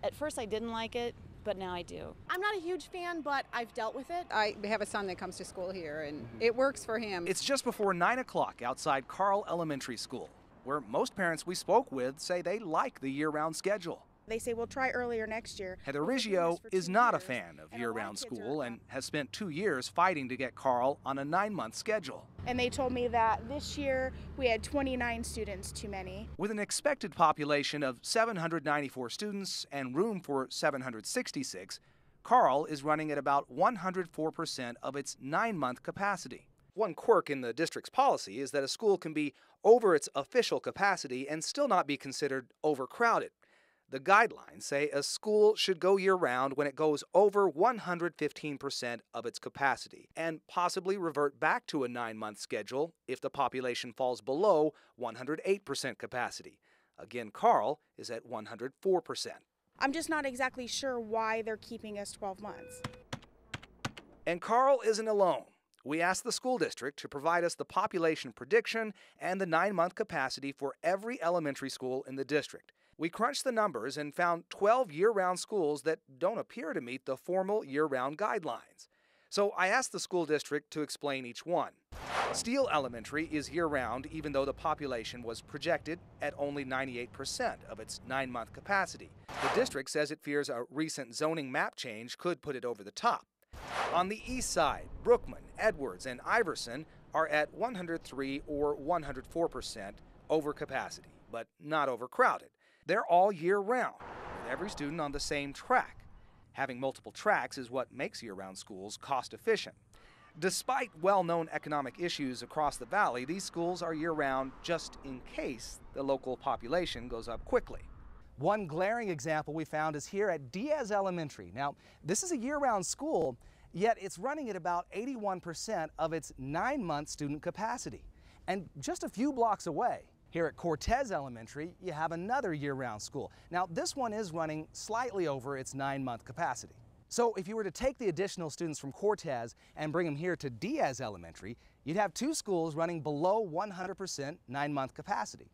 At first I didn't like it, but now I do. I'm not a huge fan, but I've dealt with it. I have a son that comes to school here, and it works for him. It's just before 9 o'clock outside Carl Elementary School, where most parents we spoke with say they like the year-round schedule. They say we'll try earlier next year. Heather Riggio is not a fan of year-round school and has spent 2 years fighting to get Carl on a 9-month schedule. And they told me that this year we had 29 students too many. With an expected population of 794 students and room for 766, Carl is running at about 104% of its 9-month capacity. One quirk in the district's policy is that a school can be over its official capacity and still not be considered overcrowded. The guidelines say a school should go year-round when it goes over 115% of its capacity and possibly revert back to a 9-month schedule if the population falls below 108% capacity. Again, Carl is at 104%. I'm just not exactly sure why they're keeping us 12 months. And Carl isn't alone. We asked the school district to provide us the population prediction and the 9-month capacity for every elementary school in the district. We crunched the numbers and found 12 year-round schools that don't appear to meet the formal year-round guidelines. So I asked the school district to explain each one. Steele Elementary is year-round even though the population was projected at only 98% of its 9-month capacity. The district says it fears a recent zoning map change could put it over the top. On the east side, Brookman, Edwards, and Iverson are at 103 or 104% over capacity, but not overcrowded. They're all year-round, with every student on the same track. Having multiple tracks is what makes year-round schools cost-efficient. Despite well-known economic issues across the valley, these schools are year-round just in case the local population goes up quickly. One glaring example we found is here at Diaz Elementary. Now, this is a year-round school, yet it's running at about 81% of its 9-month student capacity. And just a few blocks away, here at Cortez Elementary, you have another year-round school. Now, this one is running slightly over its 9-month capacity. So if you were to take the additional students from Cortez and bring them here to Diaz Elementary, you'd have 2 schools running below 100% 9-month capacity.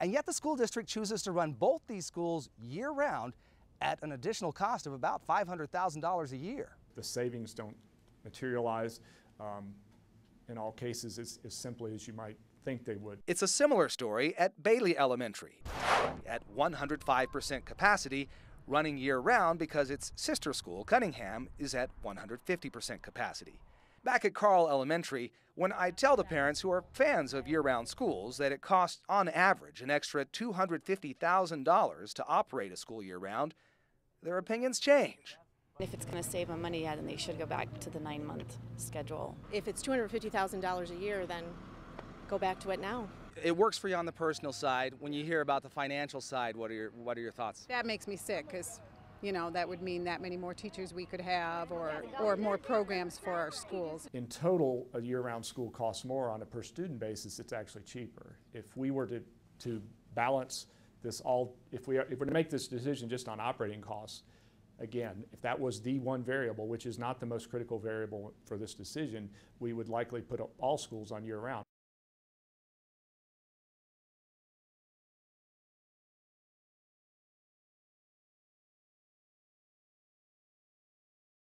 And yet the school district chooses to run both these schools year-round at an additional cost of about $500,000 a year. The savings don't materialize in all cases as simply as you might think they would. It's a similar story at Bailey Elementary. At 105% capacity, running year-round because its sister school, Cunningham, is at 150% capacity. Back at Carl Elementary, when I tell the parents who are fans of year-round schools that it costs, on average, an extra $250,000 to operate a school year-round, their opinions change. If it's going to save them money, then they should go back to the 9-month schedule. If it's $250,000 a year, then go back to it now. It works for you on the personal side. When you hear about the financial side, what are your thoughts? That makes me sick because, you know, that would mean that many more teachers we could have or more programs for our schools. In total, a year-round school costs more. On a per-student basis, it's actually cheaper. If we were to balance this all, if we were to make this decision just on operating costs, again, if that was the one variable, which is not the most critical variable for this decision, we would likely put all schools on year-round.